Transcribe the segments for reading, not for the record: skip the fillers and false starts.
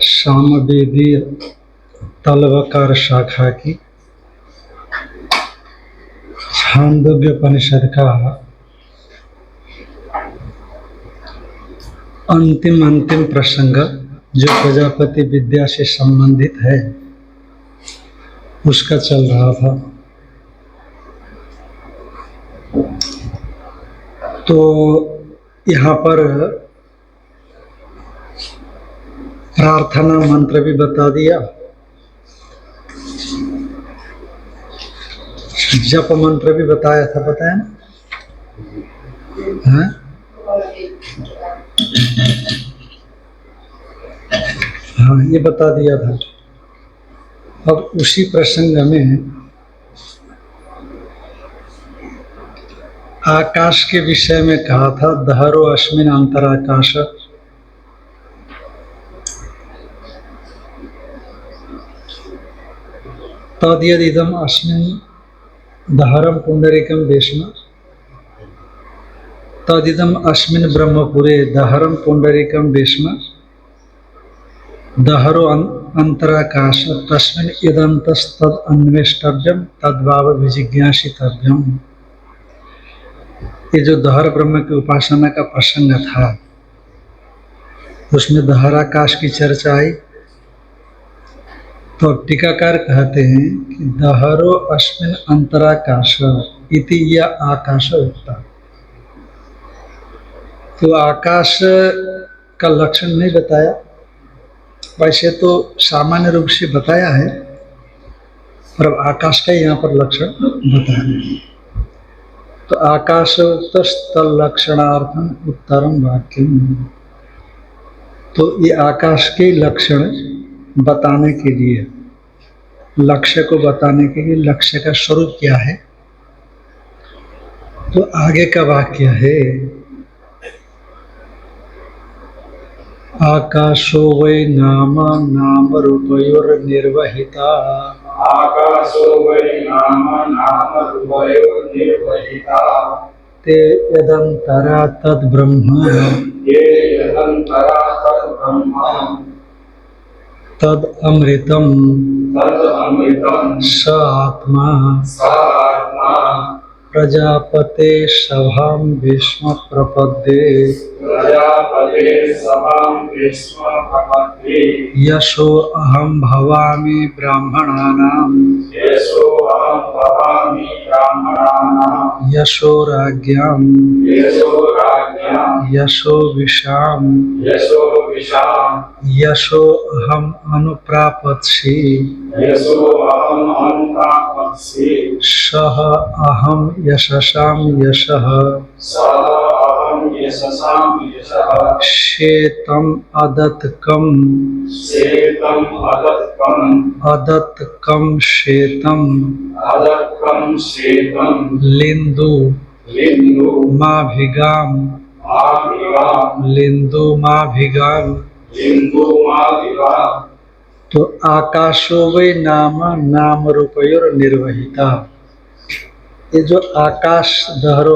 सामवेदीय तलवकार शाखा की छांदोग्योपनिषद का अंतिम प्रसंग जो प्रजापति विद्या से संबंधित है उसका चल रहा था। तो यहाँ पर प्रार्थना मंत्र भी बता दिया, जप मंत्र भी बताया था, बताया ना? हाँ, ये बता दिया था। अब उसी प्रसंग में आकाश के विषय में कहा था, दहरो अस्मिन् अंतराकाश, तद्यदिदम् अस्मिन् दहरम पुंडरीकम वेश्म, तदिदम् अस्मिन् ब्रह्मपुरे दहरम पुंडरीकम वेश्म, दहरो अंतराकाश तस्मिन् इदन्तस्तद् अन्वेष्टव्यम तद्भाव विजिज्ञासितव्यम। ये जो दहर ब्रह्म की उपासना का प्रसंग था उसमें दहराकाश की चर्चा आई। तो टीकाकार कहते हैं कि दहरो अस्मिन् अंतराकाश इति यह आकाश उक्ता। तो आकाश का लक्षण नहीं बताया, वैसे तो सामान्य रूप से बताया है, पर आकाश का यहाँ पर लक्षण बताया। तो आकाशोक्तस्थल लक्षणार्थम उत्तरम वाक्यम। तो ये आकाश के लक्षण बताने के लिए, लक्ष्य को बताने के लिए, लक्ष्य का स्वरूप क्या है, तो आगे का वाक्य है, आकाशो वै नाम रूपयोर्निर्वहिता, आकाशो वै नाम रूपयोर्निर्वहिता, ते यदंतरा तद् ब्रह्म, ये यदंतरा तद् ब्रह्म, तद् अमृतम स आत्मा प्रजापते सभां विश्व प्रपद्ये, यशो अहं भवामि ब्राह्मणानां, यशो राज्ञां, यशो विशां, यशो अहम् अनुप्रापत्सि, सह अहं यशसां यशः, शेतम् अदत्कम्, अदत्कम् शेतम्, लिन्दु माभिगाम्, लिन्दु माभिगाम्। तो आकाशो वै नाम रूपयोर निर्वहिता। ये जो आकाश दहरो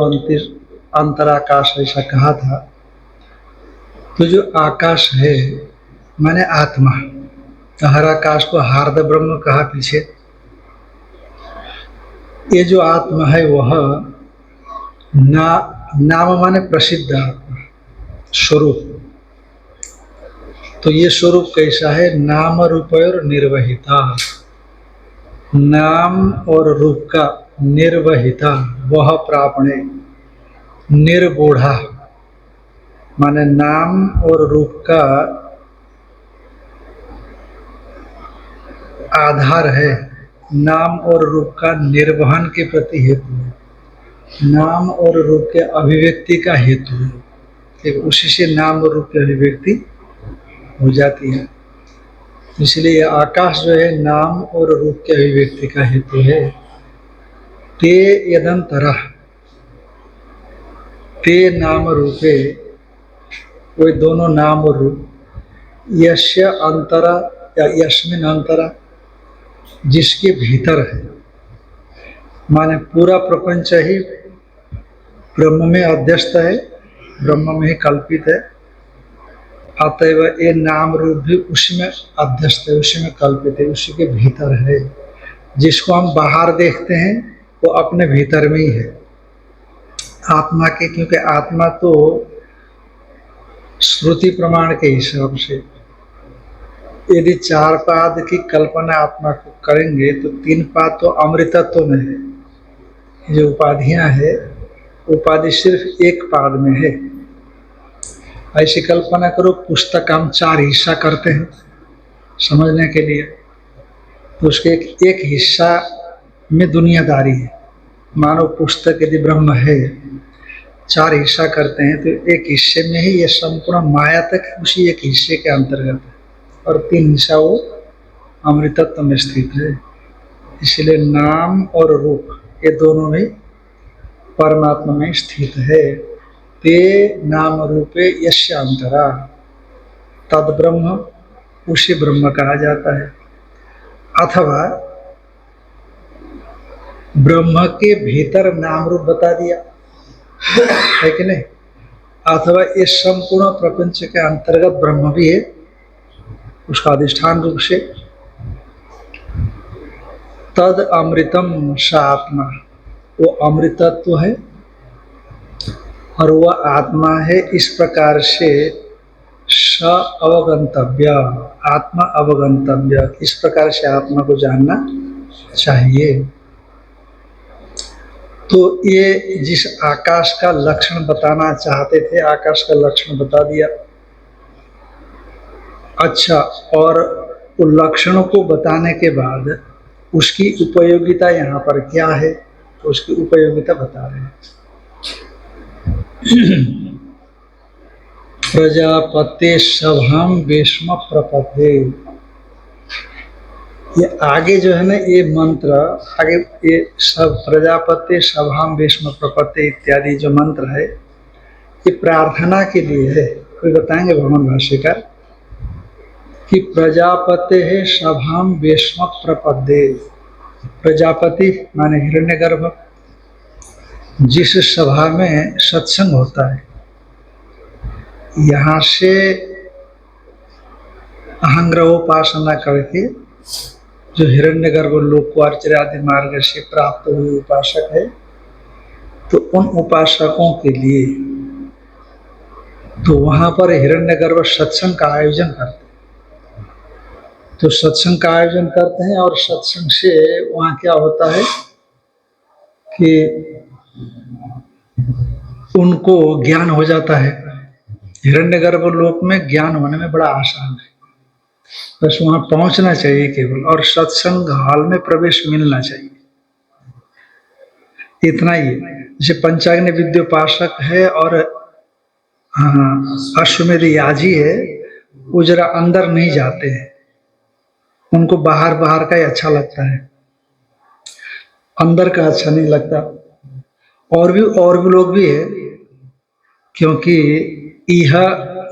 अंतराकाश ऐसा कहा था, तो जो आकाश है माने आत्मा, दहराकाश को हार्द ब्रह्म कहा पीछे। ये जो आत्मा है वह नाम माने प्रसिद्ध आत्मा, स्वरूप। तो ये स्वरूप कैसा है, नाम रूपयोर निर्वहिता, नाम और रूप का निर्वहिता, वह प्रापणे, निर्गूढ़ा माने नाम और रूप का आधार है, नाम और रूप का निर्वहन के प्रति हेतु है, नाम और रूप के अभिव्यक्ति का हेतु है, उसी से नाम और रूप की अभिव्यक्ति हो जाती है। इसलिए आकाश जो है नाम और रूप के अभिव्यक्ति का हेतु है। ते यदंतरा, ते नाम रूपे, वो दोनों नाम और रूप, यस्य अंतरा या यस्मिन् अंतरा, जिसके भीतर है, माने पूरा प्रपंच ही ब्रह्म में अध्यस्त है, ब्रह्म में ही कल्पित है। अतएव ये नाम रूप भी उसी में अध्यस्त है, उसी में कल्पित है, उसी के भीतर है। जिसको हम बाहर देखते हैं वो अपने भीतर में ही है आत्मा के, क्योंकि आत्मा तो श्रुति प्रमाण के हिसाब से यदि 4 पाद की कल्पना आत्मा को करेंगे तो 3 पाद तो अमृतत्व में है। जो उपाधियां है, उपाधि सिर्फ एक पाद में है। ऐसी कल्पना करो, पुस्तक हम 4 हिस्सा करते हैं समझने के लिए, तो उसके एक हिस्सा में दुनियादारी है। मानो पुस्तक यदि ब्रह्म है, 4 हिस्सा करते हैं तो एक हिस्से में ही ये संपूर्ण माया तक उसी एक हिस्से के अंतर्गत है, और 3 हिस्सा वो अमृतत्व में स्थित है। इसलिए नाम और रूप ये दोनों ही परमात्मा में स्थित है। ते नाम रूपे यस्य अंतरा, तद ब्रह्म, उसी ब्रह्म कहा जाता है। अथवा ब्रह्म के भीतर नाम रूप बता दिया है कि नहीं, अथवा ये संपूर्ण प्रपंच के अंतर्गत ब्रह्म भी है, उसका अधिष्ठान रूप से। तद अमृतम स आत्मा, वो अमृतत्व है और वह आत्मा है। इस प्रकार से स अवगंतव्य, आत्मा अवगंतव्य, इस प्रकार से आत्मा को जानना चाहिए। तो ये जिस आकाश का लक्षण बताना चाहते थे, आकाश का लक्षण बता दिया। अच्छा, और उन लक्षणों को बताने के बाद उसकी उपयोगिता यहाँ पर क्या है, तो उसकी उपयोगिता बता रहे हैं। प्रजापते सभाम वेश्म प्रपदे, ये आगे जो है ना ये मंत्र, आगे ये सब प्रजापते सभाम वेश्म प्रपदे इत्यादि जो मंत्र है ये प्रार्थना के लिए है। कोई बताएंगे भगवान भाष्यकार कि प्रजापते है सभाम वेश्म प्रपदे। प्रजापति माने हिरण्यगर्भ, जिस सभा में सत्संग होता है, यहाँ से अहंग्रहोपासना करके जो हिरण्यगर्भ लोकवार्चर्य आदि मार्ग से प्राप्त हुए उपासक है, तो उन उपासकों के लिए तो वहां पर हिरण्यगर्भ सत्संग का आयोजन करते हैं। तो सत्संग का आयोजन करते हैं और सत्संग से वहां क्या होता है कि उनको ज्ञान हो जाता है। हिरण्यगर्भ लोक में ज्ञान होने में बड़ा आसान है, बस वहां पहुंचना चाहिए केवल, और सत्संग हॉल में प्रवेश मिलना चाहिए, इतना ही है। जैसे पंचाग्नि विद्योपासक है और अश्वमेध याजी है, वो जरा अंदर नहीं जाते हैं, उनको बाहर बाहर का ही अच्छा लगता है, अंदर का अच्छा नहीं लगता। और भी लोग भी है, क्योंकि इह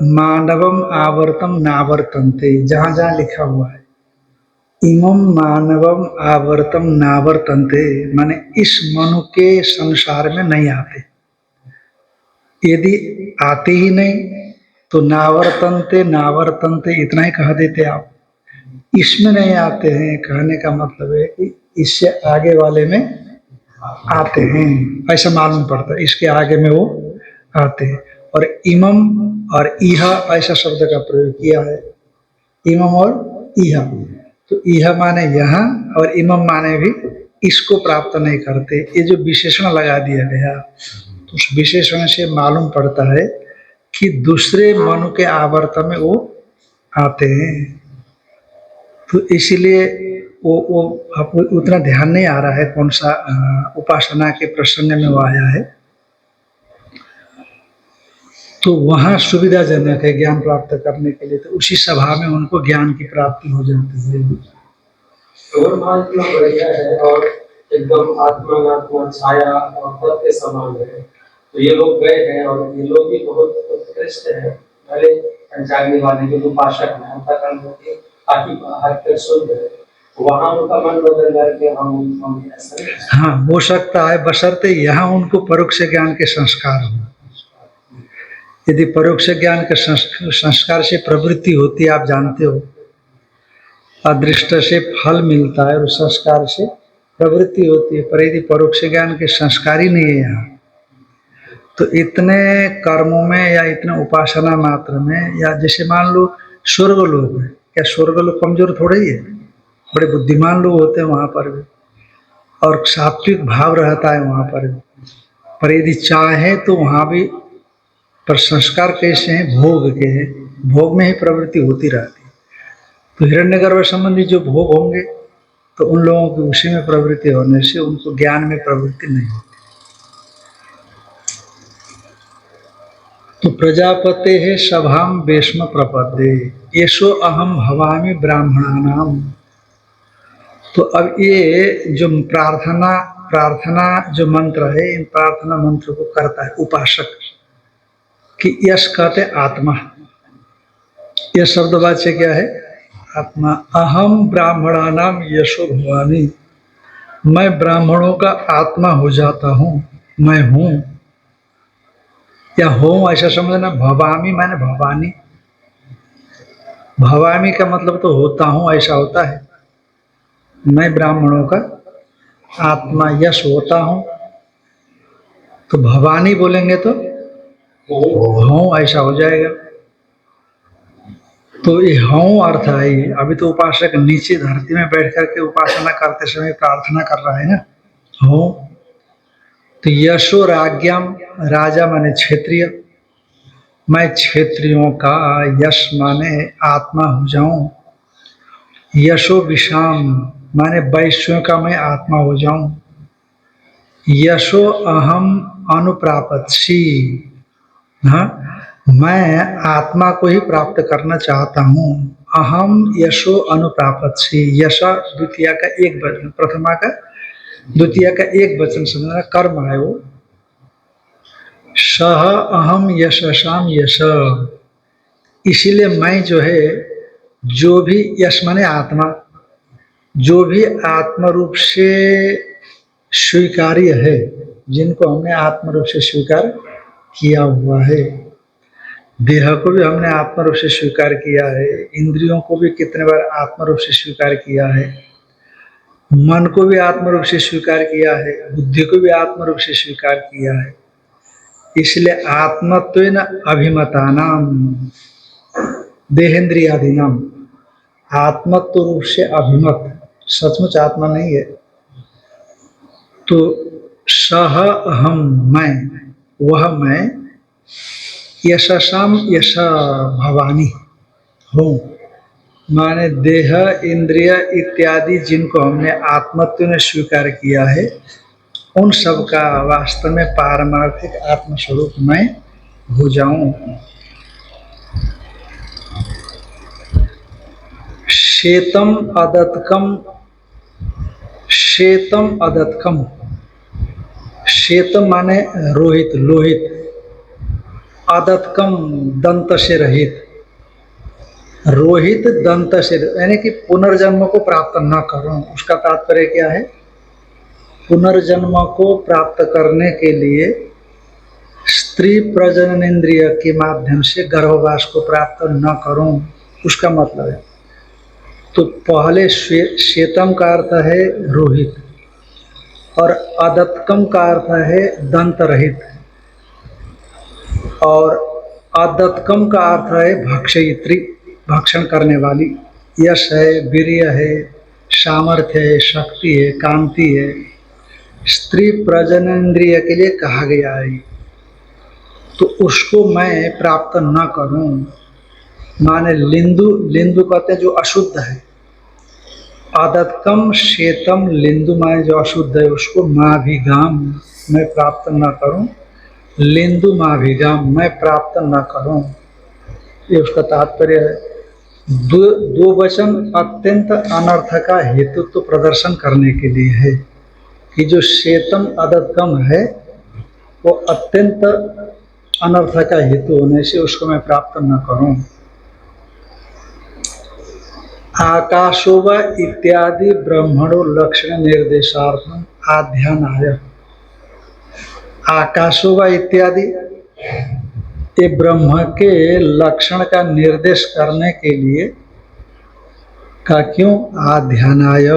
मानवम आवर्तम नावर्तन्ते, जहां जहां लिखा हुआ है इमम मानवम आवर्तम नावर्तन्ते, माने इस मनु के संसार में नहीं आते। यदि आते ही नहीं तो नावर्तन्ते नावर्तन्ते इतना ही कह देते आप। इसमें नहीं आते हैं कहने का मतलब है कि इससे आगे वाले में आते हैं, ऐसा मालूम पड़ता है। इसके आगे में वो आते हैं। और इमम और इहा ऐसा शब्द का प्रयोग किया है, इमम और इहा। तो इहा माने यहाँ और इमम माने भी इसको प्राप्त नहीं करते। ये जो विशेषण लगा दिया गया, तो उस विशेषण से मालूम पड़ता है कि दूसरे मनु के आवर्त में वो आते हैं। तो इसीलिए वो आपको उतना ध्यान नहीं आ रहा है कौन सा उपासना के प्रसंग में वो आया है। तो वहाँ सुविधाजनक है ज्ञान प्राप्त करने के लिए, तो उसी सभा में उनको ज्ञान की प्राप्ति हो जाती है। महात्मा बढ़िया है और एकदम आत्मा छाया और पद के समान है। तो ये लोग गए हैं और ये लोग भी बहुत उत्कृष्ट है, भले पंचाग्नि वाले जो उपासक हैं उनका काम होती काफी हद शुद्ध है, वहाँ उनका मन बदल जाए कि हम ऐसा। हाँ, हो सकता है, बशर्ते यहाँ उनको परोक्ष ज्ञान के संस्कार हो। यदि परोक्ष ज्ञान के संस्कार से प्रवृत्ति होती है, आप जानते हो, अदृष्ट से फल मिलता है और संस्कार से प्रवृत्ति होती है, पर यदि परोक्ष ज्ञान के संस्कार ही नहीं है यहाँ, तो इतने कर्मों में या इतने उपासना मात्र में, या जैसे मान लो स्वर्ग लोग है, क्या स्वर्ग लोग कमजोर थोड़े ही है, बड़े बुद्धिमान लोग होते हैं वहां पर भी, और सात्विक भाव रहता है वहां पर भी, पर यदि चाहे तो वहां भी, पर संस्कार कैसे हैं, भोग के हैं, भोग में ही प्रवृत्ति होती रहती है। तो हिरण्यगर्भ संबंधी जो भोग होंगे तो उन लोगों की उसी में प्रवृत्ति होने से उनको ज्ञान में प्रवृत्ति नहीं होती। तो प्रजापते है सभाम वेश्म प्रपदे येषो अहम भवामि ब्राह्मणानाम। तो अब ये जो प्रार्थना जो मंत्र है, इन प्रार्थना मंत्र को करता है उपासक, कि यश कहते आत्मा, यह शब्दवाच्य क्या है, आत्मा। अहम ब्राह्मणानाम यशो भवानी, मैं ब्राह्मणों का आत्मा हो जाता हूँ, मैं हूँ या हूँ ऐसा समझना। भवामी माने भवानी, भवामी का मतलब तो होता हूँ ऐसा होता है। मैं ब्राह्मणों का आत्मा यश होता हूँ, तो भवानी बोलेंगे तो हूँ ऐसा हो जाएगा। तो ये हूँ अर्थ है ये। अभी तो उपासक नीचे धरती में बैठ करके उपासना करते समय प्रार्थना कर रहा है ना, हूँ। तो यशो राज्ञाम, राजा माने क्षेत्रीय, मैं क्षेत्रियों का यश माने आत्मा हो जाऊं। यशो विषाम माने वैश्यों का मैं आत्मा हो जाऊं। यशो अहम अनुप्रापत्सी, हाँ, मैं आत्मा को ही प्राप्त करना चाहता हूँ। अहम यशो अनुप्रापत्सी, यश द्वितीय का एक वचन, प्रथमा का द्वितीय का एक वचन समझना, कर्म है वो। सह अहम यशसाम यश, इसीलिए मैं जो है, जो भी यश माने आत्मा, जो भी आत्म रूप से स्वीकार्य है, जिनको हमने आत्म रूप से स्वीकार किया हुआ है, देह को भी हमने आत्म रूप से स्वीकार किया है, इंद्रियों को भी कितने बार आत्म रूप से स्वीकार किया है, मन को भी आत्म रूप से स्वीकार किया है, बुद्धि को भी आत्म रूप से स्वीकार किया है। इसलिए आत्मत्वेन अभिमतानाम देहेंद्रियादीनाम, आत्मत्व रूप से अभिमत, सचमुच आत्मा नहीं है। तो सह अहम मैं, वह मैं, यशसाम यश भवानी हूँ, माने देह इंद्रिय इत्यादि जिनको हमने आत्मत्व में स्वीकार किया है, उन सब का वास्तव में पारमार्थिक आत्मस्वरूप मैं हो जाऊं। श्वेतम अदत्कम, श्वेतम अदत्कम, श्वेतम माने रोहित, लोहित, अदत्कम दंत से रहित, रोहित दंत से, यानी कि पुनर्जन्म को प्राप्त न करूं। उसका तात्पर्य क्या है, पुनर्जन्म को प्राप्त करने के लिए स्त्री प्रजनन इंद्रिय के माध्यम से गर्भवास को प्राप्त न करूं, उसका मतलब है। तो पहले श्वेतम का अर्थ है रोहित, और अदत्कम का अर्थ है दंत रहित, और अदत्कम का अर्थ है भक्षयित्री, भक्षण करने वाली। यश है, वीर्य है, सामर्थ्य है, शक्ति है, कांति है, स्त्री प्रजननेन्द्रिय के लिए कहा गया है। तो उसको मैं प्राप्त न करूं, माने लिंदु, लिंदु कहते हैं जो अशुद्ध है, आदतकम श्वेतम लिंदु माने जो अशुद्ध है, उसको माभिगाम मैं प्राप्त न करूं, लिंदु माभिगाम मैं प्राप्त न करूं, ये उसका तात्पर्य है। दो वचन अत्यंत अनर्थ का हेतु तो प्रदर्शन करने के लिए है कि जो श्वेतम अदत्कम है वो अत्यंत अनर्थ का हेतु होने से उसको मैं प्राप्त न करूं। आकाशो व इत्यादि ब्रह्मणो लक्षण निर्देशार्थम आध्यानाय। आकाशो व इत्यादि, ये ब्रह्म के लक्षण का निर्देश करने के लिए का क्यों आध्यानाय,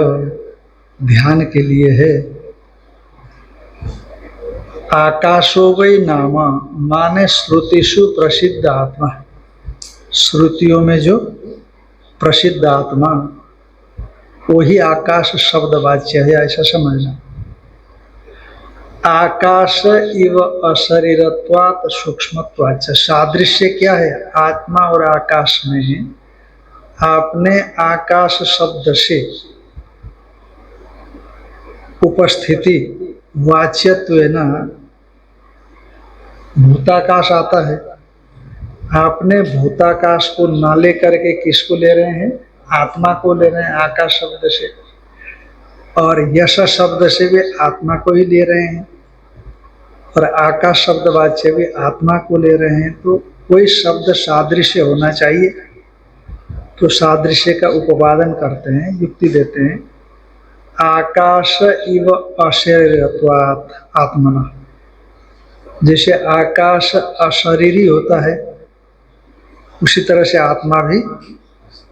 ध्यान के लिए है। आकाशो वै नाम, माने श्रुतिषु प्रसिद्ध आत्मा, श्रुतियों में जो प्रसिद्ध आत्मा वही आकाश शब्द वाच्य है, ऐसा समझना। आकाश इव अशरीरत्वात् सूक्ष्मत्वाच्च, सादृश्य क्या है आत्मा और आकाश में है। आपने आकाश शब्द से उपस्थिति वाच्यत्व है ना, भूताकाश आता है। आपने भूताकाश को न लेकर के किसको ले रहे हैं, आत्मा को ले रहे हैं आकाश शब्द से, और यश शब्द से भी आत्मा को ही ले रहे हैं, और आकाश शब्द वाच्य भी आत्मा को ले रहे हैं। तो कोई शब्द सादृश्य होना चाहिए, तो सादृश्य का उपादान करते हैं, युक्ति देते हैं। आकाश इव अशरीरत्वात् आत्मना, जैसे आकाश अशरीरी होता है उसी तरह से आत्मा भी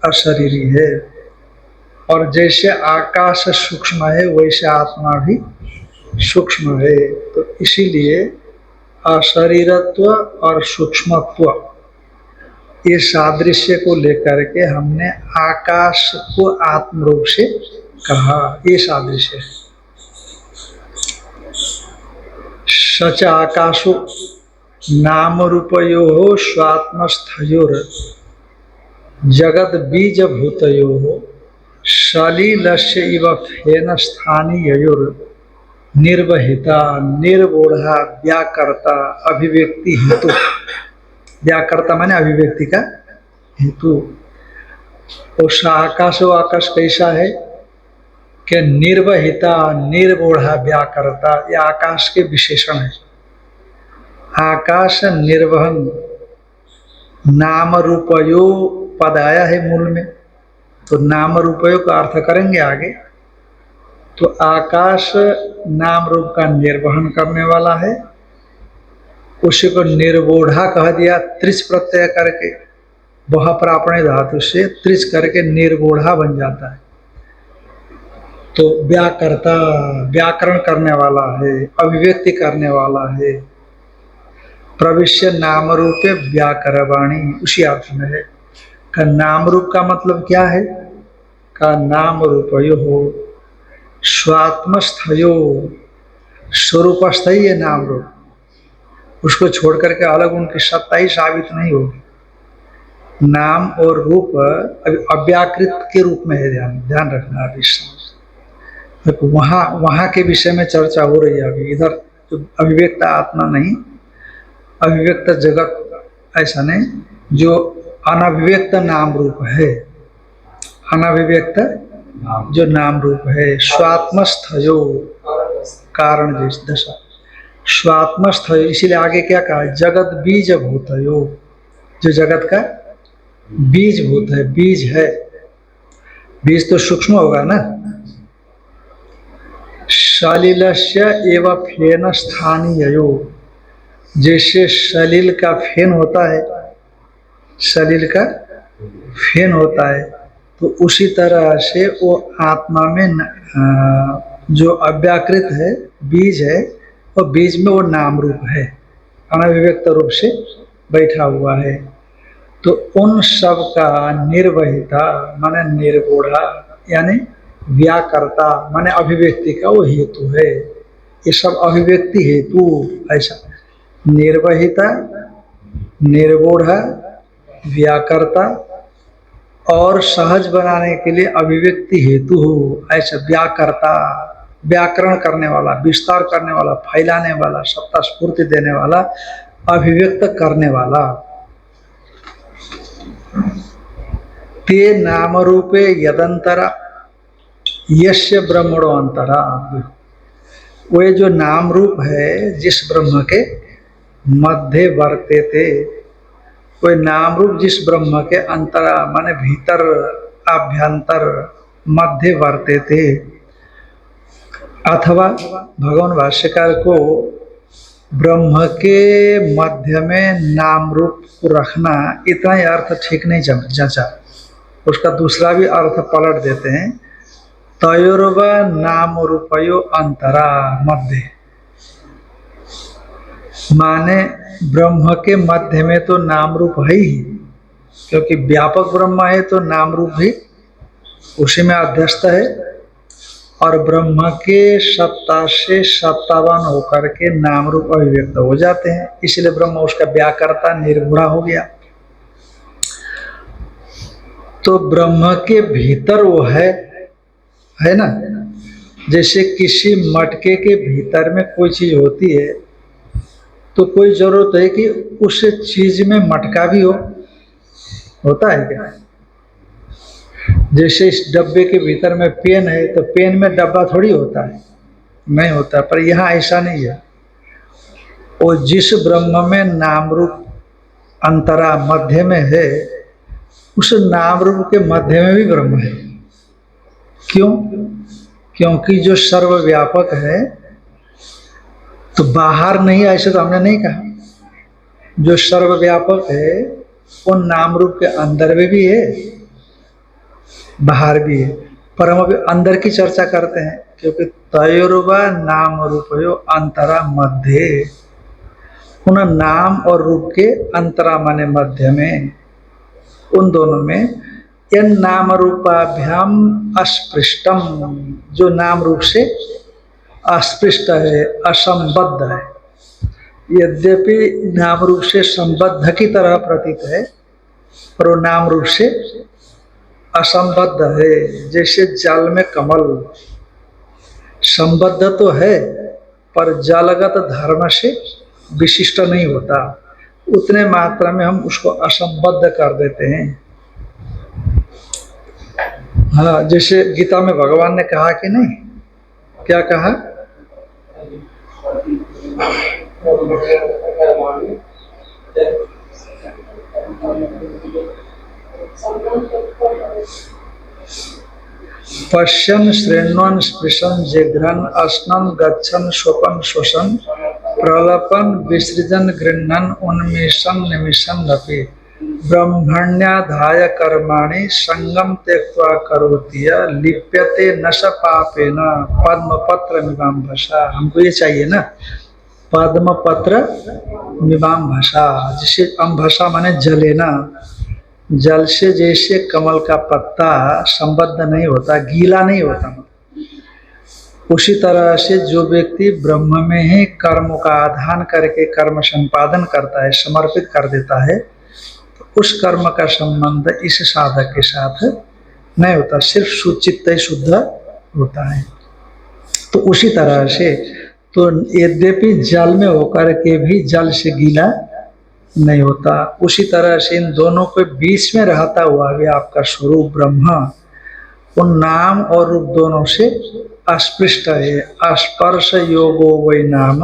अशरीरी है, और जैसे आकाश सूक्ष्म है वैसे आत्मा भी सूक्ष्म है। तो इसीलिए अशरीरत्व और सूक्ष्मत्व ये सादृश्य को लेकर के हमने आकाश को आत्म रूप से कहा, ये सादृश्य है। सच आकाशो नाम रूपयो स्वात्मस्थयोर जगत बीज भूतयो सलिलस्य इव फेन स्थानीयोर निर्वहिता निर्वोढ़ा व्याकर्ता अभिव्यक्ति हेतु। व्याकर्ता माने अभिव्यक्ति का हेतु। उस आकाश व आकाश कैसा है कि निर्वहिता निर्वोढ़ा व्याकर्ता, यह आकाश के विशेषण है। आकाश निर्वहन, नाम रूपयो पद आया है मूल में, तो नाम रूपयो का अर्थ करेंगे आगे। तो आकाश नाम रूप का निर्वहन करने वाला है, उसी को निर्वोढ़ा कह दिया त्रिच प्रत्यय करके, वह प्रापणे धातु से त्रिच करके निर्वोढ़ा बन जाता है। तो व्याकर्ता व्याकरण करने वाला है, अभिव्यक्ति करने वाला है। प्रविश्य नाम रूपे व्याकरवाणी, उसी अर्थ में है। का नाम रूप का मतलब क्या है, का नाम रूपयो हो स्वात्मस्थयो, स्वरूपस्थयी है नाम रूप, उसको छोड़ करके अलग उनकी सत्ता ही साबित नहीं होगी। नाम और रूप अभी अव्याकृत के रूप में है, ध्यान रखना। अभी देखो वहाँ के विषय में चर्चा हो रही है अभी, इधर तो अभिव्यक्त आत्मा नहीं, अभिव्यक्त जगत ऐसा नहीं, जो अनभिव्यक्त नाम रूप है, अनभिव्यक्त जो नाम रूप है। स्वात्मस्थयो कारण दशा, स्वात्मस्थयो, इसीलिए आगे क्या कहा, जगत बीज भूतयो, जो जगत का बीज भूत है, बीज है, बीज तो सूक्ष्म होगा ना। सलिलस्य एव फेन स्थानीयो, जैसे सलिल का फेन होता है, सलिल का फेन होता है, तो उसी तरह से वो आत्मा में जो अव्याकृत है बीज है, और बीज में वो नाम रूप है, अनभिव्यक्त रूप से बैठा हुआ है। तो उन सब का निर्वहिता माने निर्गुणा, यानी व्याकर्ता माने अभिव्यक्ति का वो हेतु है। ये सब अभिव्यक्ति हेतु, ऐसा निर्वहिता, निर्गुण, व्याकर्ता और सहज बनाने के लिए अभिव्यक्ति हेतु हो, ऐसा व्याकर्ता, व्याकरण करने वाला, विस्तार करने वाला, फैलाने वाला, सत्ता स्फूर्ति देने वाला, अभिव्यक्त करने वाला। ते नाम रूपे यदंतरा यस्य ब्रह्मणो अंतरा, वे जो नाम रूप है जिस ब्रह्म के मध्य वर्ते थे, कोई नाम रूप जिस ब्रह्म के अंतरा माने भीतर, आभ्यंतर, मध्य वर्ते थे। अथवा भगवान भाष्यकार को ब्रह्म के मध्य में नाम रूप को रखना, इतना ही अर्थ ठीक नहीं जचा। उसका दूसरा भी अर्थ पलट देते हैं, तयोर्व नाम रूपयो अंतरा मध्य, माने ब्रह्म के मध्य में तो नाम रूप है ही, क्योंकि व्यापक ब्रह्म है तो नाम रूप भी उसी में अध्यस्त है, और ब्रह्म के सत्ता से सत्तावान होकर के नाम रूप अभिव्यक्त हो जाते हैं, इसलिए ब्रह्म उसका व्याकर्ता निर्गुणा हो गया। तो ब्रह्म के भीतर वो है ना, जैसे किसी मटके के भीतर में कोई चीज होती है तो कोई जरूरत है कि उस चीज में मटका भी होता है क्या? जैसे इस डब्बे के भीतर में पेन है तो पेन में डब्बा थोड़ी होता है, नहीं होता, पर यहाँ ऐसा नहीं है। और जिस ब्रह्म में नाम रूप अंतरा मध्य में है, उस नाम रूप के मध्य में भी ब्रह्म है। क्यों? क्योंकि जो सर्वव्यापक है तो बाहर नहीं, ऐसे तो हमने नहीं कहा। जो सर्वव्यापक है वो नाम रूप के अंदर में भी है, बाहर भी है, पर हम अभी अंदर की चर्चा करते हैं, क्योंकि तयोर्वा नाम रूपयो अंतरा मध्य, उन नाम और रूप के अंतरा माने मध्य में, उन दोनों में यन नाम रूपाभ्याम अस्पृष्टम, जो नाम रूप से अस्पृष्ट है, असंबद्ध है, यद्यपि नाम रूप से संबद्ध की तरह प्रतीत है पर वो नाम रूप से असंबद्ध है। जैसे जल में कमल संबद्ध तो है पर जलगत धर्म से विशिष्ट नहीं होता, उतने मात्रा में हम उसको असंबद्ध कर देते हैं। हाँ, जैसे गीता में भगवान ने कहा कि नहीं, क्या कहा? पश्यन् शृण्वन् स्पृशन् जिघ्रन् अश्नन् गच्छन् स्वपन् श्वसन् प्रलपन् विसृजन् गृह्णन् उन्मिषन् निमिषन् अपि ब्रह्मण्याधाय कर्माणि संगम त्यक्त्वा करोति लिप्यते न स पापेन पद्मपत्र मीमांसा। हमको ये चाहिए ना, पद्मपत्र मीमांसा, जिसे अम्भसा माने जले ना, जल से जैसे कमल का पत्ता संबद्ध नहीं होता, गीला नहीं होता, उसी तरह से जो व्यक्ति ब्रह्म में ही कर्मों का आधान करके कर्म संपादन करता है, समर्पित कर देता है, तो उस कर्म का संबंध इस साधक के साथ नहीं होता, सिर्फ सुचित्त ही शुद्ध होता है। तो उसी तरह से तो यद्यपि जल में होकर के भी जल से गीला नहीं होता, उसी तरह से इन दोनों के बीच में रहता हुआ भी आपका स्वरूप ब्रह्म उन नाम और रूप दोनों से अस्पृष्ट है। अस्पर्श योगो वै नाम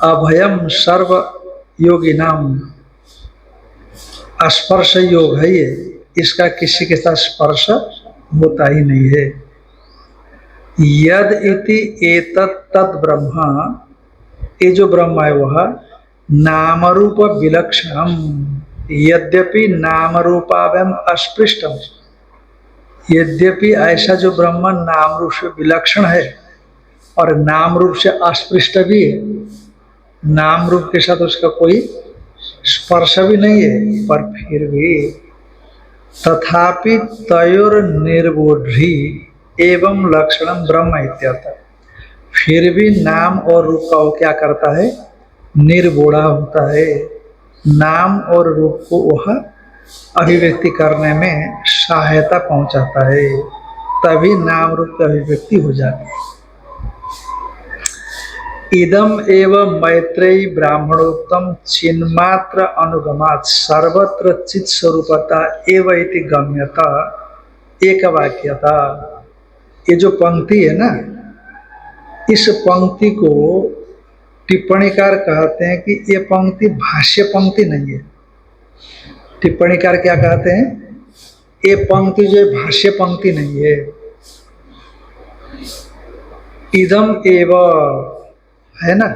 अभयम सर्व योगी नाम, स्पर्श योग है ये, इसका किसी के साथ स्पर्श होता ही नहीं है। यद इति एतत् तद ब्रह्म, ये जो ब्रह्म है वह नाम रूप विलक्षणम, यद्यपि नाम रूपाभ्याम अस्पृष्टम, यद्यपि ऐसा जो ब्रह्म नाम रूप से विलक्षण है और नाम रूप से अस्पृष्ट भी है, नाम रूप के साथ उसका कोई स्पर्श भी नहीं है, पर फिर भी तथापि तयोर निर्बोधी एवं लक्षणम ब्रह्म इत्यर्थ, फिर भी नाम और रूप का वो क्या करता है, निर्बोधा होता है। नाम और रूप को वह अभिव्यक्ति करने में सहायता पहुंचाता है, तभी नाम रूप की अभिव्यक्ति हो जाती है। इदम एवं मैत्रेयी ब्राह्मणोक्तम चिन्मात्र अनुगमात् सर्वत्र चित् स्वरूपता एव इति गम्यता एक वाक्यता। ये जो पंक्ति है ना, इस पंक्ति को टिप्पणीकार कहते हैं कि ये पंक्ति भाष्य पंक्ति नहीं है। टिप्पणीकार क्या कहते हैं, ये पंक्ति जो भाष्य पंक्ति नहीं है। इदम एव है ना,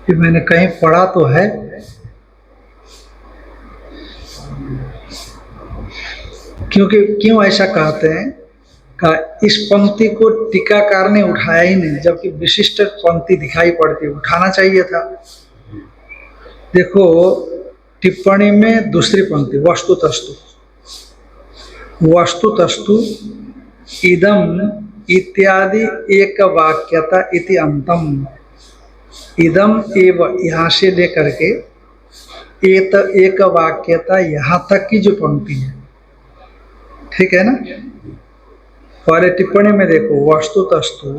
कि मैंने कहीं पढ़ा तो है, क्योंकि क्यों ऐसा कहते हैं का इस पंक्ति को टीकाकार ने उठाया ही नहीं, जबकि विशिष्ट पंक्ति दिखाई पड़ती, उठाना चाहिए था। देखो टिप्पणी में दूसरी पंक्ति, वस्तुतस्तु, वस्तुतस्तु इदम इत्यादि एक वाक्यता इति अंतम, इदम एव यहाँ से लेकर के एक वाक्यता यहाँ तक की जो पंक्ति है, ठीक है ना। पहले टिप्पणी में देखो वस्तुतस्तु,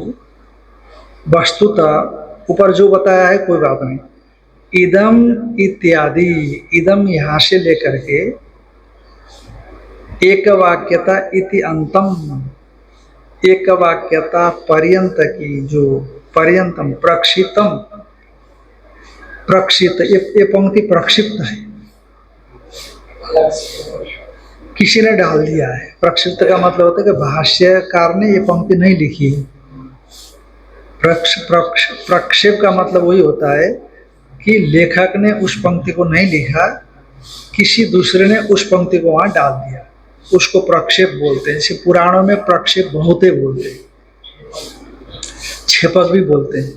वस्तुतः ऊपर जो बताया है कोई बात नहीं, इदम इत्यादि, इदम यहाँ से लेकर के एक वाक्यता इति अंतम, एक वाक्यता पर्यंत की जो पर्यंतम प्रक्षिप्तम, प्रक्षिप्त ये पंक्ति प्रक्षिप्त है, किसी ने डाल दिया है। प्रक्षिप्त का मतलब होता है कि भाष्यकार ने ये पंक्ति नहीं लिखी है। प्रक्षेप का मतलब वही होता है कि लेखक ने उस पंक्ति को नहीं लिखा, किसी दूसरे ने उस पंक्ति को वहां डाल दिया, उसको प्रक्षेप बोलते हैं। जैसे पुराणों में प्रक्षेप बहुते बोलते हैं, छेपक भी बोलते हैं,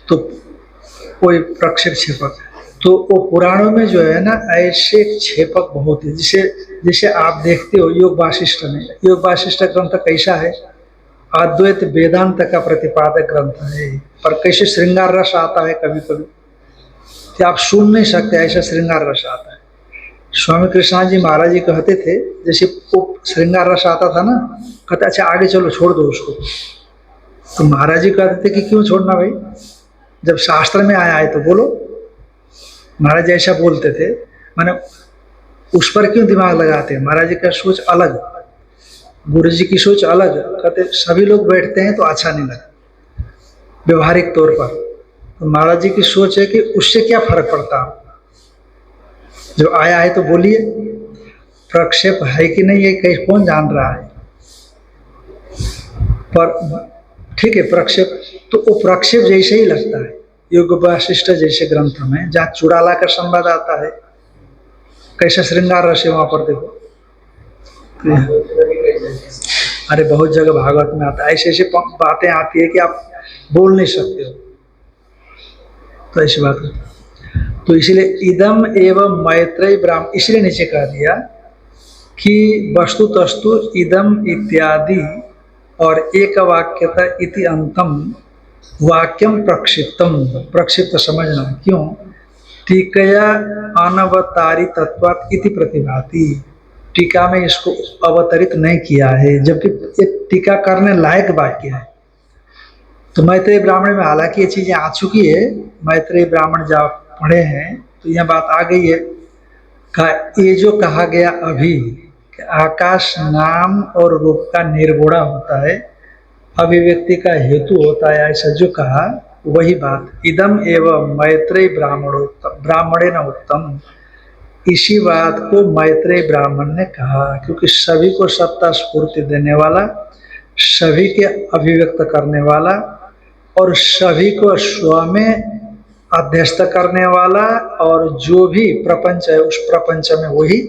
तो कोई प्रक्षेप छेपक, तो वो पुराणों में जो है ना ऐसे छेपक बहुत है। जैसे आप देखते हो योग वासिष्ठ में, योग वासिष्ठ ग्रंथ कैसा है, अद्वैत वेदांत का प्रतिपादक ग्रंथ है, पर कैसे श्रृंगार रस आता है कभी कभी कि आप सुन नहीं सकते, ऐसा श्रृंगार रस आता है। स्वामी कृष्णानंद जी महाराज जी कहते थे, जैसे वो श्रृंगार रस आता था ना, कहते अच्छा आगे चलो छोड़ दो उसको, तो महाराज जी कहते थे कि क्यों छोड़ना भाई, जब शास्त्र में आया है तो बोलो। महाराज जी ऐसा बोलते थे, माने उस पर क्यों दिमाग लगाते हैं। महाराज जी का सोच अलग, गुरु जी की सोच अलग। कहते सभी लोग बैठते हैं तो अच्छा नहीं लगता व्यवहारिक तौर पर, तो महाराज जी की सोच है कि उससे क्या फर्क पड़ता है, जो आया है तो बोलिए। प्रक्षेप है कि नहीं ये कहीं कौन जान रहा है, पर ठीक है प्रक्षेप, तो वो प्रक्षेप जैसे ही लगता है। योग वासिष्ठ जैसे ग्रंथ में जहाँ चुड़ाला का संवाद आता है, कैसा श्रृंगार रस है वहां पर देखो। अरे बहुत जगह भागवत में आता है, ऐसे ऐसे बातें आती है कि आप बोल नहीं सकते हो, तो ऐसी बात है। तो इसलिए इदम एवं मैत्रेय ब्राह्मण, इसलिए नीचे कह दिया कि वस्तु तस्तु इदम इत्यादि और एक वाक्यता इति अंतम वाक्यम प्रक्षिप्तम, प्रक्षिप्त समझना क्यों, टीकया अनवतारी तत्वात् इति प्रतिभाति, टीका में इसको अवतरित नहीं किया है, जबकि ये टीका करने लायक वाक्य है। तो मैत्रेय ब्राह्मण में हालांकि ये चीजें आ चुकी है, मैत्रेय ब्राह्मण जब पढ़े हैं तो यह बात आ गई है। ये जो कहा गया अभी कि आकाश नाम और रूप का निर्गुणा होता है, अभिव्यक्ति का हेतु होता है, ऐसा जो कहा वही बात, इदम एवं मैत्रेय ब्राह्मणे न उत्तम, इसी बात को मैत्रेय ब्राह्मण ने कहा, क्योंकि सभी को सत्ता स्फूर्ति देने वाला, सभी के अभिव्यक्त करने वाला और सभी को स्व में अध्यस्त करने वाला, और जो भी प्रपंच है उस प्रपंच में वही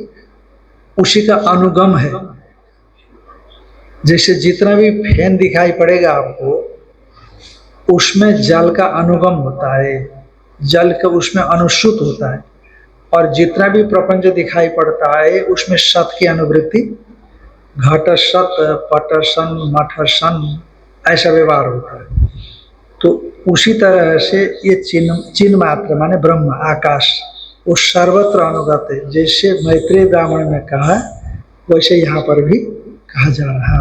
उसी का अनुगम है। जैसे जितना भी फैन दिखाई पड़ेगा आपको, उसमें जल का अनुगम होता है, जल का उसमें अनुसूत होता है, और जितना भी प्रपंच दिखाई पड़ता है उसमें सत की अनुवृत्ति, घट सत पट सन मठ सन, ऐसा व्यवहार होता है। तो उसी तरह से ये चिन्ह मात्र माने ब्रह्म आकाश वो सर्वत्र अनुगत है, जैसे मैत्रेय ब्राह्मण में कहा वैसे यहाँ पर भी कहा जा रहा।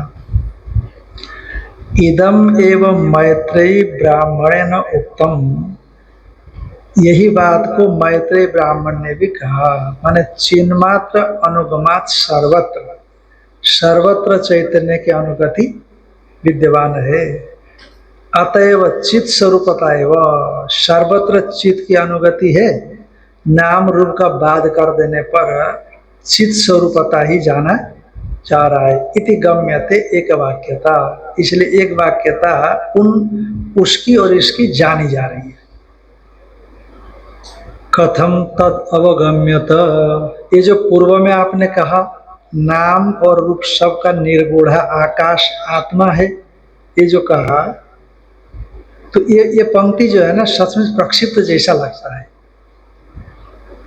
इदम एवं मैत्रेय ब्राह्मणेन उत्तम, यही बात को मैत्रेय ब्राह्मण ने भी कहा, माने चिन्ह मात्र अनुगमात सर्वत्र, सर्वत्र चैतन्य की अनुगति विद्यमान है। अतएव चित स्वरूपता एवं, सर्वत्र चित की अनुगति है, नाम रूप का बाध कर देने पर चित स्वरूपता ही जाना जा रहा है। इति गम्यते एक वाक्यता, इसलिए एक वाक्यता उसकी और इसकी जानी जा रही है। कथम तद अवगम्यत, ये जो पूर्व में आपने कहा नाम और रूप सब का निर्गुण है, आकाश आत्मा है, ये जो कहा, तो ये पंक्ति जो है ना सचमुच प्रक्षिप्त जैसा लगता है,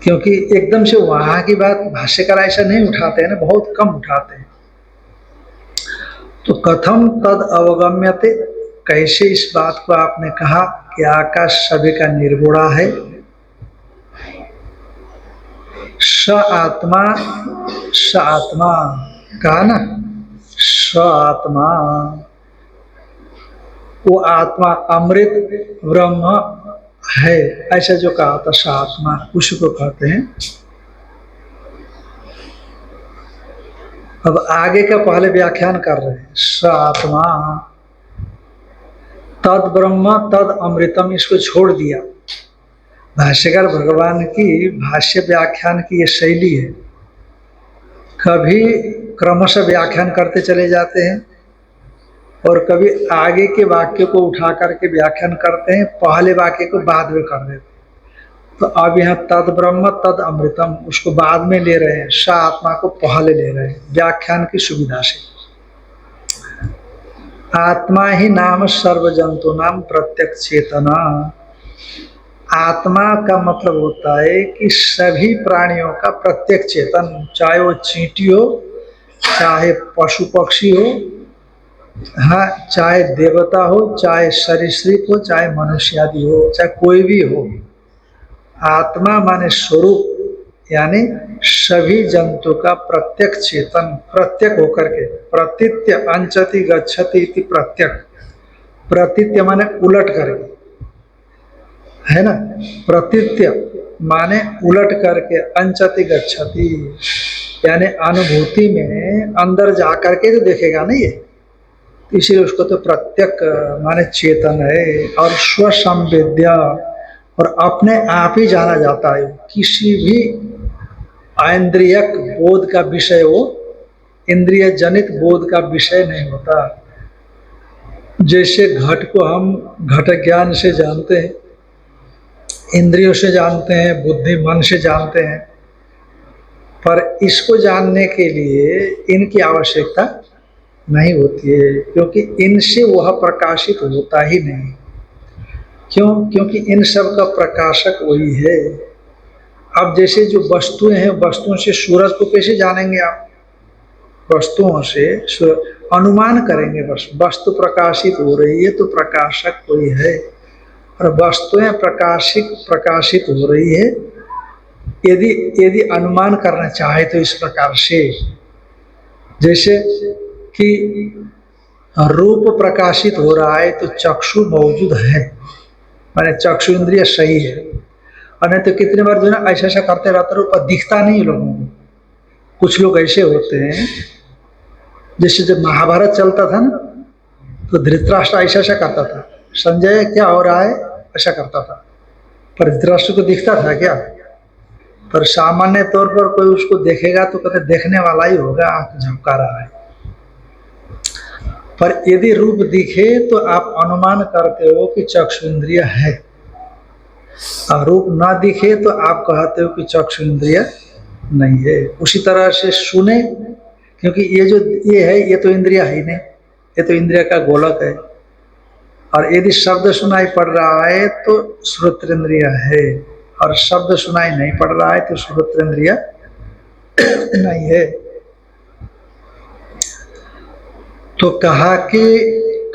क्योंकि एकदम से वहां की बात भाष्यकार ऐसा नहीं उठाते हैं ना, बहुत कम उठाते हैं। तो कथम तद अवगम्यते, कैसे इस बात को आपने कहा कि आकाश सभी का निर्गुणा है। स आत्मा कहा ना, स आत्मा, वो आत्मा अमृत ब्रह्म है, ऐसा जो कहा था स आत्मा, उसी को कहते हैं। अब आगे का पहले व्याख्यान कर रहे हैं। स आत्मा तद ब्रह्म तद अमृतम, इसको छोड़ दिया। भाष्यकार भगवान की भाष्य व्याख्यान की ये शैली है, कभी क्रमशः व्याख्यान करते चले जाते हैं और कभी आगे के वाक्य को उठा करके व्याख्यान करते हैं, पहले वाक्य को बाद में कर देते हैं। तो अब यहाँ तद ब्रह्म तद अमृतम, उसको बाद में ले रहे हैं, स आत्मा को पहले ले रहे हैं व्याख्यान की सुविधा से। आत्मा ही नाम सर्व जंतु नाम प्रत्यक्ष चेतना, आत्मा का मतलब होता है कि सभी प्राणियों का प्रत्यक्ष चेतन, चाहे वो चींटी हो, चाहे पशु पक्षी हो, हाँ, चाहे देवता हो, चाहे सरीसृप हो, चाहे मनुष्य आदि हो, चाहे कोई भी हो, आत्मा माने स्वरूप, यानी सभी जंतु का प्रत्यक्ष चेतन, प्रत्यक होकर के, प्रतीत्य अंचति गच्छति इति प्रत्यक, प्रतीत्य माने उलट करके, है ना, प्रतीत्य माने उलट करके, अंचति गच्छति यानी अनुभूति में अंदर जा करके तो देखेगा ना ये, इसीलिए उसको तो प्रत्यक माने चेतन है। और स्वसंवेद्य, और अपने आप ही जाना जाता है, किसी भी इंद्रियक बोध का विषय वो इंद्रिय जनित बोध का विषय नहीं होता। जैसे घट को हम घट ज्ञान से जानते हैं, इंद्रियों से जानते हैं, बुद्धि मन से जानते हैं, पर इसको जानने के लिए इनकी आवश्यकता नहीं होती है, क्योंकि इनसे वह प्रकाशित होता ही नहीं। क्यों? क्योंकि इन सब का प्रकाशक वही है। अब जैसे जो वस्तुएं हैं, वस्तुओं से सूरज को कैसे जानेंगे आप? वस्तुओं से अनुमान करेंगे, बस वस्तु प्रकाशित हो रही है तो प्रकाशक कोई है, और वस्तुएं प्रकाशित हो रही है। यदि अनुमान करना चाहे तो इस प्रकार से, जैसे कि रूप प्रकाशित हो रहा है तो चक्षु मौजूद है, माने चक्षु इंद्रिय सही है, और नहीं तो कितनी बार जो है ना ऐसा ऐसा करते रहते रूप दिखता नहीं लोगों को। कुछ लोग ऐसे होते हैं, जैसे जब महाभारत चलता था ना, तो धृतराष्ट्र ऐसा ऐसा करता था, संजय क्या हो रहा है ऐसा करता था, पर धृतराष्ट्र को दिखता था क्या? पर सामान्य तौर पर कोई उसको देखेगा तो कहते देखने वाला ही होगा, आंख झपका रहा है। पर यदि रूप दिखे तो आप अनुमान करते हो कि चक्षु इंद्रिय है, और रूप ना दिखे तो आप कहते हो कि चक्षु इंद्रिय नहीं है। उसी तरह से सुने, क्योंकि ये है, ये तो इंद्रिय है ही नहीं, ये तो इंद्रिय का गोलक है। और यदि शब्द सुनाई पड़ रहा है तो श्रोत्रेंद्रिय है, और शब्द सुनाई नहीं पड़ रहा है तो श्रोत्रेंद्रिय नहीं है। तो कहा कि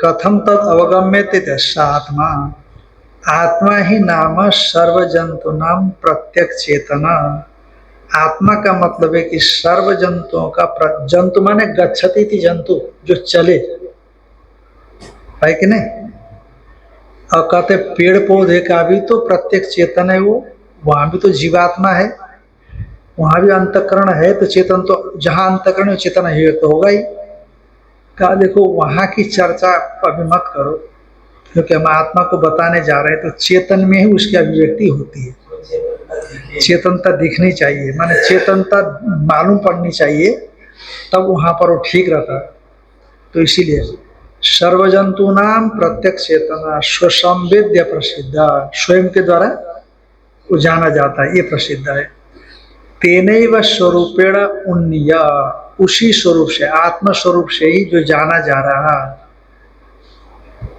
कथम तद अवगम्यते आत्मा, आत्मा ही नाम सर्व जंतु नाम प्रत्यक चेतना। आत्मा का मतलब है कि सर्व जंतुओं का, जंतु माने गच्छति थी, जंतु जो चले, है कि नहीं? और कहते पेड़ पौधे का भी तो प्रत्येक चेतन है, वो वहां भी तो जीवात्मा है, वहां भी अंतःकरण है, तो चेतन तो जहां अंतःकरण चेतन है तो होगा ही। कहा देखो वहां की चर्चा अभी मत करो, क्योंकि हम आत्मा को बताने जा रहे हैं, तो चेतन में ही उसकी अभिव्यक्ति होती है। चेतनता दिखनी चाहिए, माने चेतनता मालूम पड़नी चाहिए, तब वहां पर वो ठीक रहता है। तो इसीलिए सर्वजंतु नाम प्रत्यक्ष चेतना स्वसंवेद्य प्रसिद्ध, स्वयं के द्वारा वो जाना जाता है, ये प्रसिद्ध है। तेनैव स्वरूपेण उन्नीय, उसी स्वरूप से, आत्म स्वरूप से ही जो जाना जा रहा,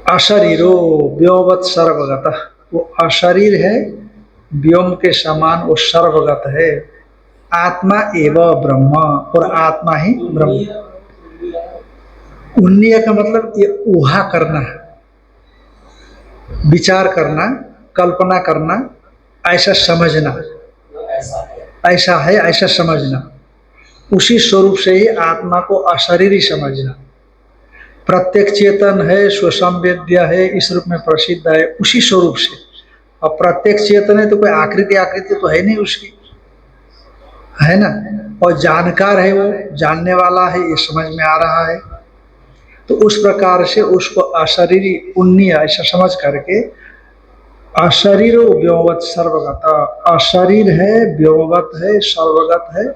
अशरीरो व्योमवत् सर्वगतः, वो अशरीर है, व्योम के समान वो सर्वगत है। आत्मा एवं ब्रह्म, और आत्मा ही ब्रह्म। उन्नीय का मतलब ये ऊहा करना, विचार करना, कल्पना करना, ऐसा समझना, ऐसा है ऐसा समझना। उसी स्वरूप से ही आत्मा को अशरीरी समझना। प्रत्येक चेतन है, स्वसंवेद्य है, इस रूप में प्रसिद्ध है, उसी स्वरूप से। और प्रत्येक चेतन है तो कोई आकृति आकृति तो है नहीं उसकी, है ना। और जानकार है, वो जानने वाला है, ये समझ में आ रहा है। तो उस प्रकार से उसको अशरीरी उन्नीय ऐसा समझ करके, अशरीरो व्योमवत् सर्वगत, अशरीर है, व्योमवत् है, सर्वगत है,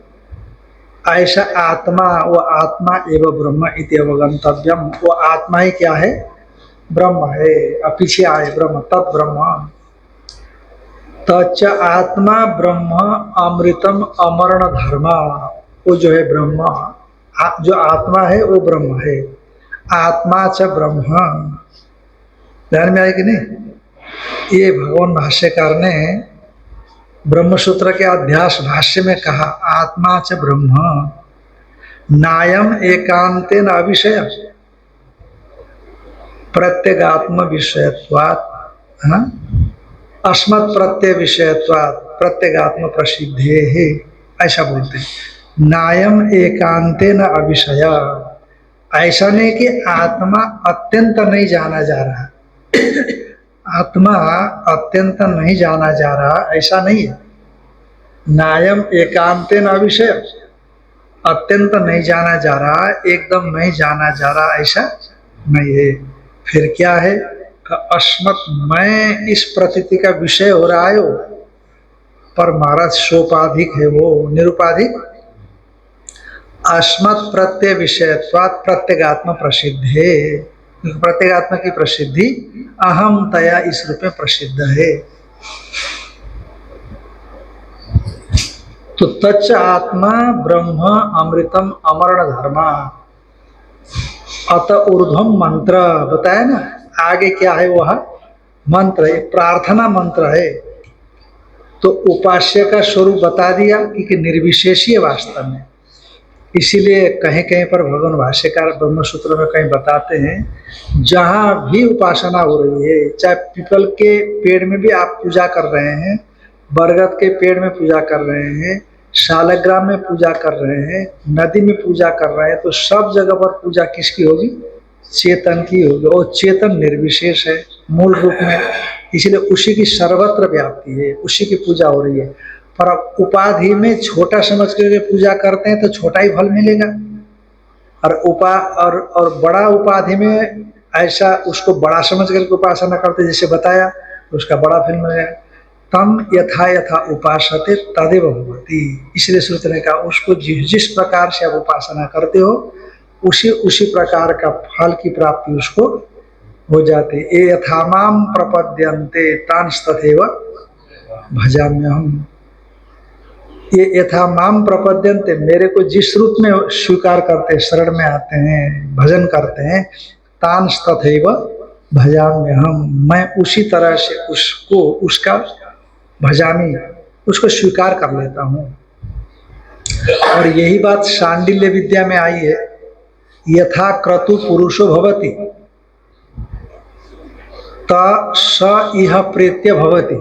ऐसा आत्मा, वो आत्मा एवं ब्रह्म इति अवगंतव्यम, वो आत्मा ही क्या है, ब्रह्म है। अब पीछे आए ब्रह्म, तत् ब्रह्म, तच्च आत्मा ब्रह्म अमृतम अमरण धर्म, वो जो है ब्रह्म, जो आत्मा है वो ब्रह्म है। आत्मा च ब्रह्म, ध्यान में आए कि नहीं। ये भगवान भाष्यकार ने ब्रह्मसूत्र के अध्यास भाष्य में कहा, आत्मा च ब्रह्म नायम एकांतेन अविषय प्रत्यगात्म विषयत्वात्, अस्मत् प्रत्यय विषयत्वात् प्रत्यगात्म प्रसिद्धे है, ऐसा बोलते हैं। नायम एकांतेन अविषय, ऐसा नहीं कि आत्मा अत्यंत नहीं जाना जा रहा, आत्मा अत्यंत नहीं जाना जा रहा, ऐसा नहीं है। नायम एकांतेन अविषय, अत्यंत नहीं जाना जा रहा, एकदम नहीं जाना जा रहा, ऐसा नहीं है। फिर क्या है, अस्मत्, मैं इस प्रतीति का विषय हो रहा है, पर महाराज सोपाधिक है, वो निरुपाधिक। अस्मत् प्रत्यय विषयत्वात् प्रत्यगात्म प्रसिद्ध है, प्रत्यगात्मा की प्रसिद्धि अहम तया इस रूप में प्रसिद्ध है। तो तच्च आत्मा ब्रह्म अमृतम अमरण धर्म, अत ऊर्ध्वम मंत्र बताया ना, आगे क्या है, वह मंत्र है, प्रार्थना मंत्र है। तो उपास्य का स्वरूप बता दिया कि निर्विशेषी है वास्तव में। इसीलिए कहीं कहीं पर भगवान भाष्यकार ब्रह्मसूत्र में कहीं बताते हैं, जहाँ भी उपासना हो रही है, चाहे पीपल के पेड़ में भी आप पूजा कर रहे हैं, बरगद के पेड़ में पूजा कर रहे हैं, शालग्राम में पूजा कर रहे हैं, नदी में पूजा कर रहे हैं, तो सब जगह पर पूजा किसकी होगी, चेतन की होगी। और चेतन निर्विशेष है मूल रूप में, इसलिए उसी की सर्वत्र व्याप्ति है, उसी की पूजा हो रही है। पर अब उपाधि में छोटा समझ करके पूजा करते हैं तो छोटा ही फल मिलेगा, और बड़ा उपाधि में ऐसा उसको बड़ा समझ करके उपासना करते, जैसे बताया, तो उसका बड़ा फल मिलेगा। तम यथा यथा उपासते तदेव भवति, इसलिए श्रुति ने कहा उसको जिस प्रकार से आप उपासना करते हो, उसी प्रकार का फल की प्राप्ति उसको हो जाती है। ये यथा माम प्रपद्यन्ते तांस तथैव भजाम्यहम्, ये यथा माम प्रपद्यन्ते, मेरे को जिस रूप में स्वीकार करते हैं, शरण में आते हैं, भजन करते हैं, तांस तथैव भजाम्यहम्, मैं उसी तरह से उसको, उसका भजामी, उसको स्वीकार कर लेता हूँ। और यही बात शांडिल्य विद्या में आई है, यथा क्रतु पुरुषो भवति त स इह प्रेत्य भवति,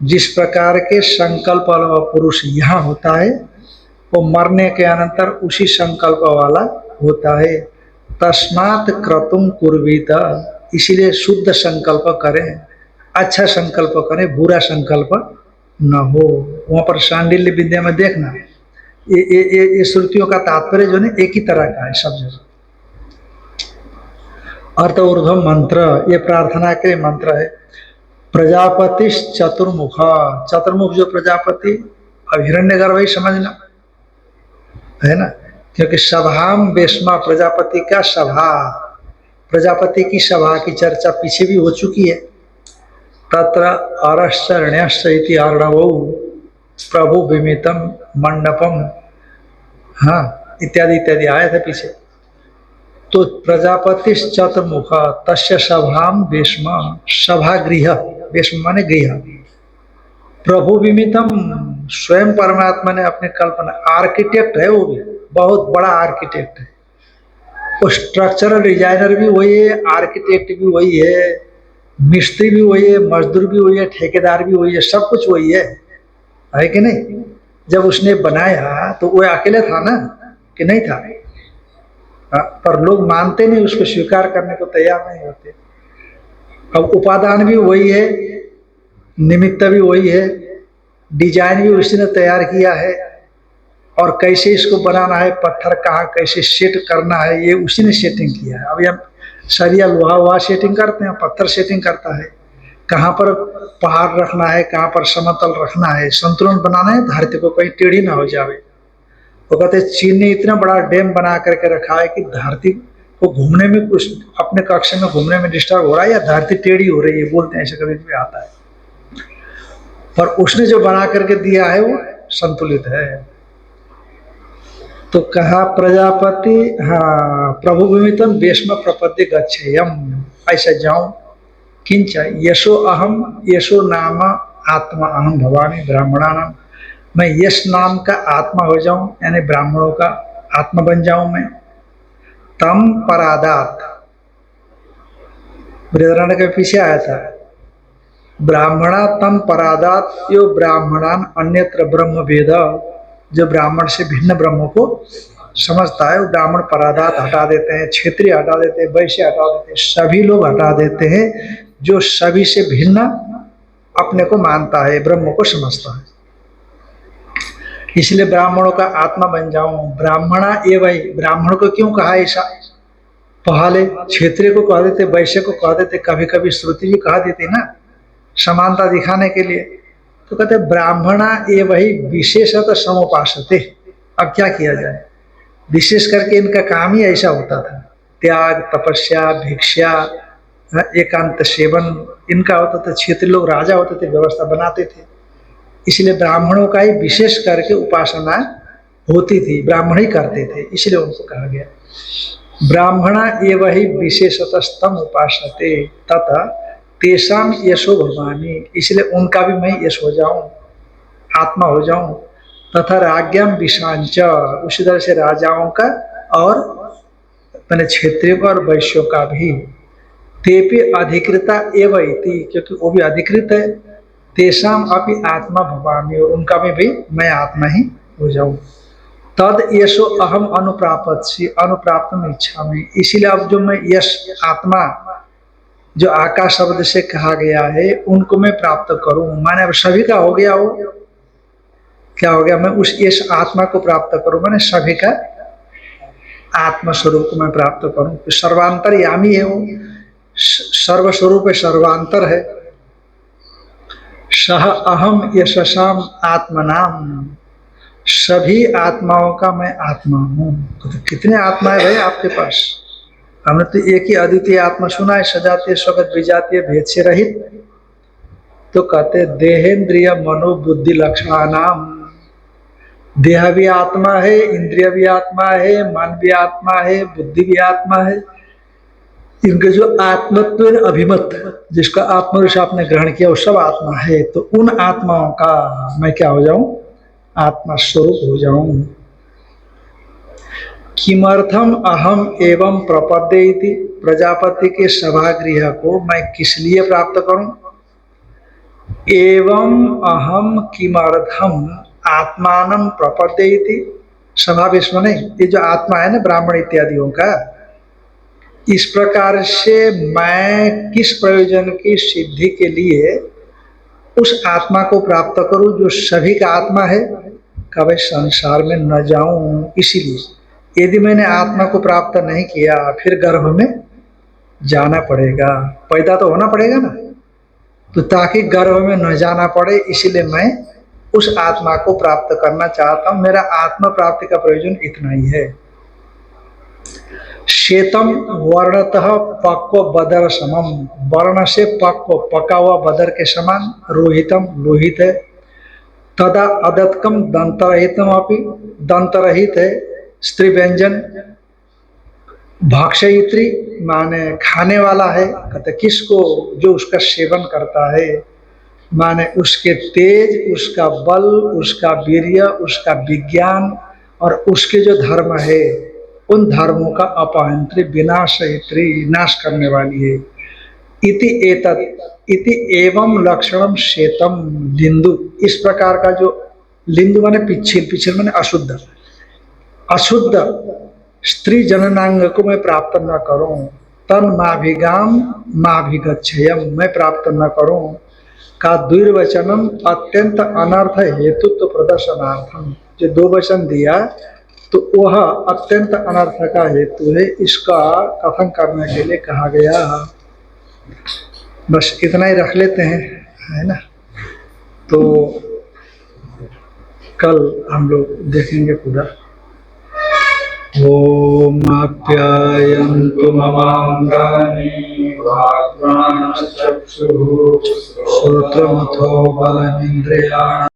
जिस प्रकार के संकल्प वाला पुरुष यहाँ होता है, वो मरने के अनंतर उसी संकल्प वाला होता है। तस्मात् क्रतुम कुर्वीत, इसीलिए शुद्ध संकल्प करें, अच्छा संकल्प करें, बुरा संकल्प न हो। वहाँ पर शांडिल्य विद्या में देखना, ये श्रुतियों का तात्पर्य जो है एक ही तरह का है सब जगह। अर्थ ऊर्ध्व मंत्र, ये प्रार्थना के मंत्र है। प्रजापति चतुर्मुख, चतुर्मुख जो प्रजापति, अब हिरण्यगर्भ ही समझना है ना, क्योंकि सभाम वेश्मा, प्रजापति का सभा, प्रजापति की सभा की चर्चा पीछे भी हो चुकी है। तत्र अरश्चरण्यश्च इति अर्णवौ प्रभु विमितम मंडपम, हाँ इत्यादि इत्यादि आए थे पीछे। तो प्रजापति चतुर्मुख तस्य सभाम वेश्म, सभागृह, वेश्म माने गृह, प्रभु विमितम स्वयं परमात्मा ने अपनी कल्पना, आर्किटेक्ट है वो भी, बहुत बड़ा आर्किटेक्ट है वो, स्ट्रक्चरल डिजाइनर भी वही है, आर्किटेक्ट भी वही है, मिस्त्री भी वही है, मजदूर भी वही है, ठेकेदार भी वही है, सब कुछ वही है कि नहीं। जब उसने बनाया तो वो अकेले था ना कि नहीं था, पर लोग मानते नहीं, उसको स्वीकार करने को तैयार नहीं होते। अब उपादान भी वही है, निमित्त भी वही है, डिजाइन भी उसी ने तैयार किया है, और कैसे इसको बनाना है, पत्थर कहाँ कैसे सेट करना है, ये उसी ने सेटिंग किया है। अभी हम सरिया लोहा वहा सेटिंग करते हैं, पत्थर सेटिंग करता है, कहाँ पर पहाड़ रखना है, कहाँ पर समतल रखना है, संतुलन बनाना है, धरती को कहीं टेढ़ी ना हो जावे। वो कहते हैं चीन ने इतना बड़ा डैम बना करके रखा है कि धरती को घूमने में, कुछ अपने कक्ष में घूमने में डिस्टर्ब हो रहा है या धरती टेढ़ी हो रही है, बोलते हैं ऐसे कभी भी आता है, पर उसने जो बना करके दिया है वो संतुलित है। तो कहा प्रजापति, हाँ प्रभु विमितम वेश्म प्रपद्य गच्छेयम, ऐसा जाऊं, किंच यशो अहम, यशो नाम आत्मा अहम भवामी ब्राह्मणानाम, मैं यश नाम का आत्मा हो जाऊं, यानी ब्राह्मणों का आत्मा बन जाऊं मैं। तम परादात, बृहदारण्य के पीछे आया था, ब्राह्मणा तम परादात यो ब्राह्मणान अन्यत्र ब्रह्म वेद, जो ब्राह्मण से भिन्न ब्रह्म को समझता है वो ब्राह्मण परादात हटा देते हैं, क्षेत्रीय हटा देते हैं, वैश्य हटा देते हैं, सभी लोग हटा देते हैं, जो सभी से भिन्न अपने को मानता है, ब्रह्म को समझता है। इसलिए ब्राह्मणों का आत्मा बन जाऊं। ब्राह्मणा ये वही, ब्राह्मण को क्यों कहा ऐसा, पहले क्षेत्रीय को कह देते, वैश्य को कह देते, कभी कभी श्रुति भी कह देती ना, समानता दिखाने के लिए। तो कहते ब्राह्मणा ये वही विशेषतः समुपासते। अब क्या किया जाए, विशेष करके इनका काम ही ऐसा होता था, त्याग, तपस्या, भिक्षा, एकांत सेवन इनका होता था। क्षेत्रीय लोग राजा होते थे, व्यवस्था बनाते थे, इसलिए ब्राह्मणों का ही विशेष करके उपासना होती थी, ब्राह्मण ही करते थे, इसलिए उनको कहा गया ब्राह्मणा ये वही विशेषतस्तम उपासते तथा तेषाम यशो भवानी, इसलिए उनका भी मैं यश हो जाऊं, आत्मा हो जाऊं। तथा राज्ञाम विषांच, उसी तरह से राजाओं का और मैंने क्षेत्रीय का और वैश्यों का भी। तेपि अधिकृता एवं इति, क्योंकि वो भी अधिकृत है। तेषाम अपि आत्मा भवामी, उनका में भी मैं आत्मा ही हो जाऊं। तद यशो अहम अनुप्रापत्सि, अनुप्राप्तम इच्छा में, इसीलिए अब जो मैं यश आत्मा जो आकाश शब्द से कहा गया है उनको मैं प्राप्त करूं, माने अब सभी का हो गया हो, क्या हो गया, मैं उस यश आत्मा को प्राप्त करूं, माने सभी का आत्म स्वरूप को मैं प्राप्त करूं। तो सर्वांतर यामी है वो, सर्वस्वरूप सर्वांतर है। सह अहम यशसाम आत्मनाम, सभी आत्माओं का मैं आत्मा हूं। तो कितने आत्मा है भाई आपके पास, हमने तो एक ही अद्वितीय आत्मा सुना है, सजातीय स्वगत विजातीय भेद से रहित। तो कहते देहेंद्रिय मनोबुद्धि लक्षणानाम, देह भी आत्मा है, इंद्रिय भी आत्मा है, मन भी आत्मा है, बुद्धि भी आत्मा है। इनके जो आत्मत्व अभिमत, जिसका आत्मरूप आपने ग्रहण किया वो सब आत्मा है। तो उन आत्माओं का मैं क्या हो जाऊं, आत्मा स्वरूप हो जाऊं। किमर्थम अहम एवं प्रपद्ये इति, प्रजापति के सभागृह को मैं किस लिए प्राप्त करूं। एवं अहम किमर्थम आत्मानं प्रपद्ये इति, सभा विश्व नहीं, ये जो आत्मा है ना ब्राह्मण इत्यादियों का, इस प्रकार से मैं किस प्रयोजन की सिद्धि के लिए उस आत्मा को प्राप्त करूं जो सभी का आत्मा है। कभी संसार में न जाऊं, इसीलिए यदि मैंने आत्मा को प्राप्त नहीं किया फिर गर्भ में जाना पड़ेगा, पैदा तो होना पड़ेगा ना। तो ताकि गर्भ में न जाना पड़े इसलिए मैं उस आत्मा को प्राप्त करना चाहता हूं। मेरा आत्मा प्राप्ति का प्रयोजन इतना ही है। श्वेतम वर्णतः पक्व बदर समम, वर्ण से पक्व पका हुआ बदर के समान, रोहितम लोहित है, तदा अदत्कम दंतरहितम अपि, दंतरहित है, स्त्री व्यंजन, भक्षयित्री माने खाने वाला है, कहते किसको, जो उसका सेवन करता है, माने उसके तेज, उसका बल, उसका वीर्य, उसका विज्ञान और उसके जो धर्म है उन धर्मों का अपहंत्री, विनाशयित्री, नाश करने वाली है। इति एतत् इति एवं लक्षणम श्वेतम लिंदु, इस प्रकार का जो लिंदु माने पिछिल, पिछिल माने अशुद्ध, अशुद्ध स्त्री जननांग को मैं प्राप्त न करूं, तन माभिगाम माभिगच्छयम, मैं प्राप्त न करूं, का द्विर्वचनम अत्यंत अनर्थ हेतुत्व प्रदर्शनार्थम, जो दो वचन दिया तो वह अत्यंत अनर्थ का हेतु है, इसका कथन करने के लिए कहा गया। बस इतना ही रख लेते हैं, है ना। तो कल हम लोग देखेंगे पूरा। ओम आप्यायन्तु ममांगानि वाक्प्राणश्चक्षुः श्रोत्रमथो बलमिन्द्रियाणि